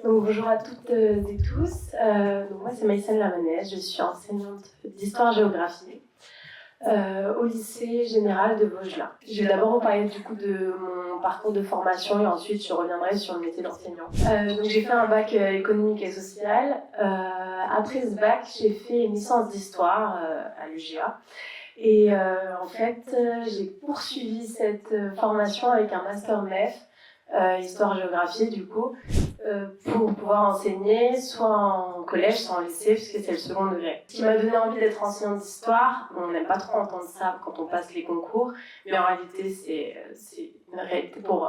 Donc, bonjour à toutes et tous. Donc moi, c'est Maïssane Lamanès, je suis enseignante d'histoire-géographie au lycée général de Vosgelin. Je vais d'abord vous parler du coup de mon parcours de formation et ensuite je reviendrai sur le métier d'enseignant. Donc j'ai fait un bac économique et social. Après ce bac, j'ai fait une licence d'histoire à l'UGA. Et en fait, j'ai poursuivi cette formation avec un master MEF, histoire-géographie du coup, pour pouvoir enseigner soit en collège, soit en lycée, puisque c'est le second degré. Ce qui m'a donné envie d'être enseignante d'histoire, on n'aime pas trop entendre ça quand on passe les concours, mais en réalité c'est une réalité pour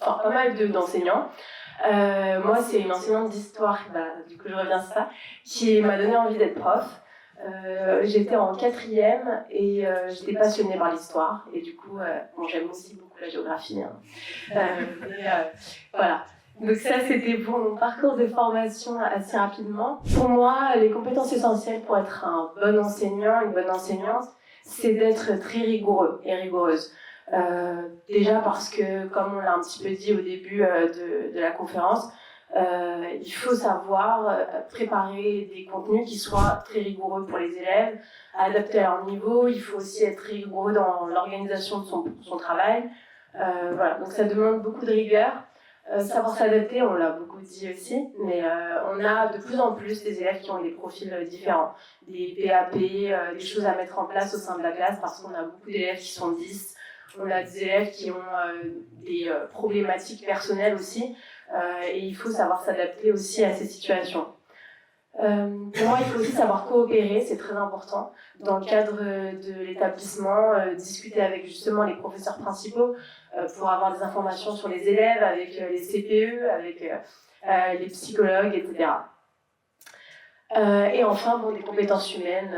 pas mal d'enseignants. Moi c'est une enseignante d'histoire, du coup je reviens à ça, qui m'a donné envie d'être prof. J'étais en 4e et j'étais passionnée par l'histoire et du coup j'aime aussi beaucoup la géographie, hein. Voilà. Donc ça, c'était pour mon parcours de formation assez rapidement. Pour moi, les compétences essentielles pour être un bon enseignant, une bonne enseignante, c'est d'être très rigoureux et rigoureuse. Déjà parce que, comme on l'a un petit peu dit au début de la conférence, il faut savoir préparer des contenus qui soient très rigoureux pour les élèves, adaptés à leur niveau. Il faut aussi être rigoureux dans l'organisation de son travail. Voilà, donc ça demande beaucoup de rigueur. Savoir s'adapter, on l'a beaucoup dit aussi, mais on a de plus en plus des élèves qui ont des profils différents, des PAP, des choses à mettre en place au sein de la classe, parce qu'on a beaucoup d'élèves qui sont 10, on a des élèves qui ont des problématiques personnelles aussi, et il faut savoir s'adapter aussi à ces situations. Pour moi, il faut aussi savoir coopérer, c'est très important. Dans le cadre de l'établissement, discuter avec justement les professeurs principaux pour avoir des informations sur les élèves, avec les CPE, avec les psychologues, etc. Et enfin, des compétences humaines,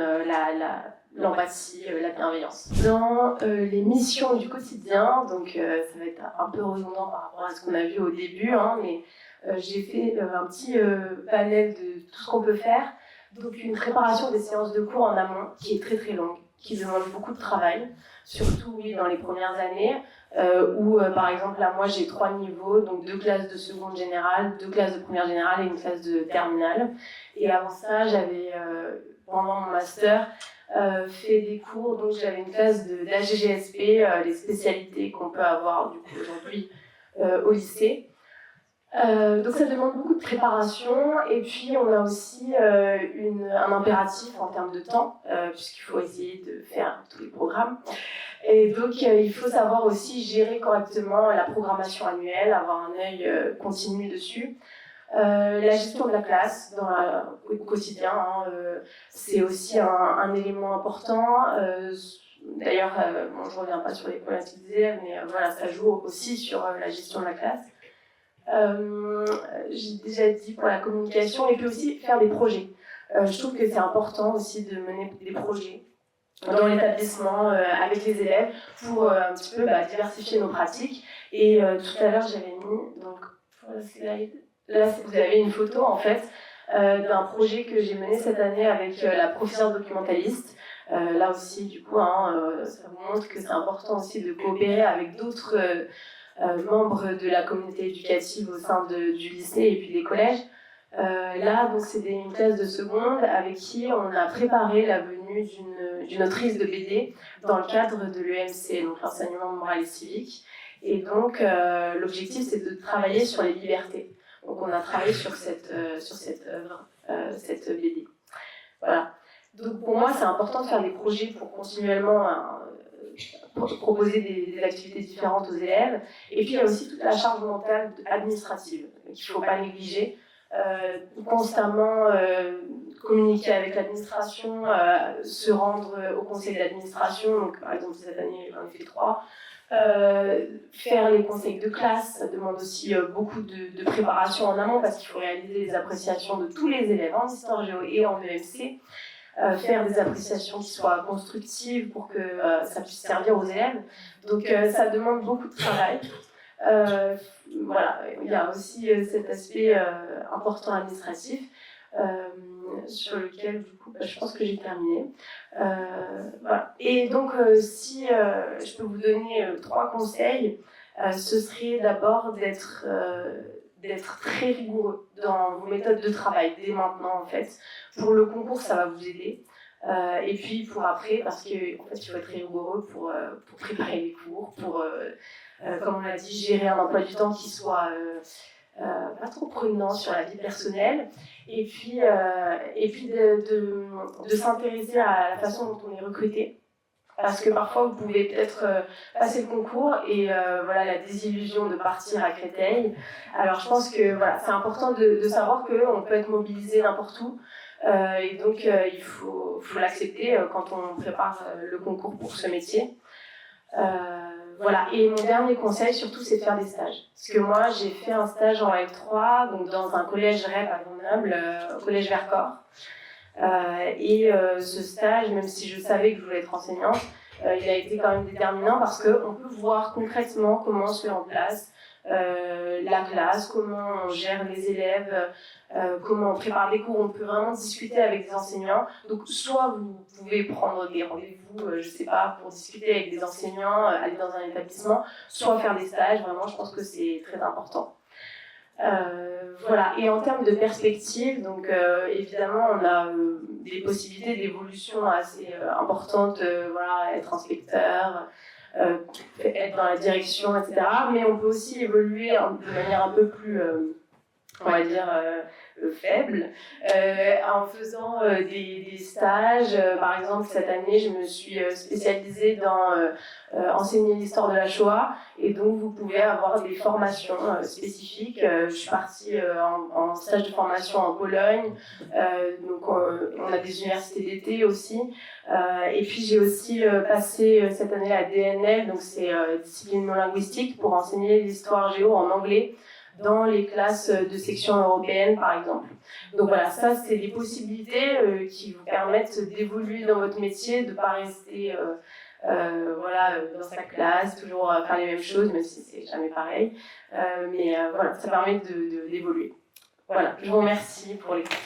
l'empathie, la bienveillance. Dans les missions du quotidien, donc ça va être un peu redondant par rapport à ce qu'on a vu au début, hein, mais j'ai fait un petit panel de tout ce qu'on peut faire. Donc une préparation des séances de cours en amont qui est très très longue, qui demande beaucoup de travail, surtout dans les premières années, où par exemple là moi j'ai 3 niveaux, donc 2 classes de seconde générale, 2 classes de première générale et une classe de terminale. Et avant ça j'avais, pendant mon master, fait des cours, donc j'avais une classe d'AGGSP, les spécialités qu'on peut avoir du coup aujourd'hui au lycée. Donc ça demande beaucoup de préparation et puis on a aussi un impératif en termes de temps puisqu'il faut essayer de faire tous les programmes et donc il faut savoir aussi gérer correctement la programmation annuelle, avoir un œil continu dessus. La gestion de la classe au quotidien, hein, c'est aussi un élément important. D'ailleurs, je ne reviens pas sur les problématiques des élèves, mais voilà, ça joue aussi sur la gestion de la classe. J'ai déjà dit pour la communication et puis aussi faire des projets. Je trouve que c'est important aussi de mener des projets dans l'établissement avec les élèves pour un petit peu diversifier nos pratiques. Et tout à l'heure j'avais mis, donc là vous avez une photo en fait d'un projet que j'ai mené cette année avec la professeure documentaliste. Là aussi du coup ça vous montre que c'est important aussi de coopérer avec d'autres membres de la communauté éducative au sein du lycée et puis des collèges. Là, donc, c'était une classe de seconde avec qui on a préparé la venue d'une autrice de BD dans le cadre de l'EMC, donc l'enseignement moral et civique. Et donc, l'objectif, c'est de travailler sur les libertés. Donc, on a travaillé sur cette œuvre, cette BD. Voilà. Donc, pour moi, c'est important de faire des projets pour continuellement proposer des activités différentes aux élèves. Et puis il y a aussi toute la charge mentale administrative qu'il ne faut pas négliger. Constamment communiquer avec l'administration, se rendre au conseil d'administration, donc par exemple cette année j'en ai fait 3. Faire les conseils de classe, ça demande aussi beaucoup de préparation en amont parce qu'il faut réaliser les appréciations de tous les élèves en histoire géo et en EMC. Faire des appréciations qui soient constructives pour que ça puisse servir aux élèves. Donc ça demande beaucoup de travail. Voilà, il y a aussi cet aspect important administratif sur lequel du coup je pense que j'ai terminé. Voilà. Et donc si je peux vous donner 3 conseils, ce serait d'abord d'être très rigoureux dans vos méthodes de travail dès maintenant en fait. Pour le concours, ça va vous aider. Et puis pour après, parce qu'en fait, il faut être rigoureux pour préparer les cours, pour, comme on l'a dit, gérer un emploi du temps qui soit pas trop prenant sur la vie personnelle. Et puis de s'intéresser à la façon dont on est recruté. Parce que parfois, vous pouvez peut-être passer le concours et voilà, la désillusion de partir à Créteil. Alors, je pense que voilà, c'est important de savoir qu'on peut être mobilisé n'importe où. Et donc, il faut l'accepter quand on prépare le concours pour ce métier. Voilà. Et mon dernier conseil, surtout, c'est de faire des stages. Parce que moi, j'ai fait un stage en L3, donc dans un collège REP à Grenoble, au collège Vercors. Ce stage, même si je savais que je voulais être enseignante, il a été quand même déterminant parce qu'on peut voir concrètement comment se met en place la classe, comment on gère les élèves, comment on prépare des cours. On peut vraiment discuter avec des enseignants. Donc, soit vous pouvez prendre des rendez-vous, je sais pas, pour discuter avec des enseignants, aller dans un établissement, soit faire des stages. Vraiment, je pense que c'est très important. Voilà. Et en termes de perspective, donc évidemment, on a des possibilités d'évolution assez importantes. Voilà, être inspecteur, être dans la direction, etc. Mais on peut aussi évoluer de manière un peu plus, on va dire, faible, en faisant des stages. Par exemple, cette année, je me suis spécialisée dans enseigner l'histoire de la Shoah, et donc vous pouvez avoir des formations spécifiques. Je suis partie en stage de formation en Pologne, donc on a des universités d'été aussi, et puis j'ai aussi passé cette année la DNL, donc c'est discipline non linguistique, pour enseigner l'histoire géo en anglais dans les classes de section européenne, par exemple. Donc voilà, ça, c'est des possibilités qui vous permettent d'évoluer dans votre métier, de ne pas rester voilà, dans sa classe, toujours faire les mêmes choses, même si c'est jamais pareil. Mais voilà, ça permet d'évoluer. Voilà, je vous remercie pour l'écoute.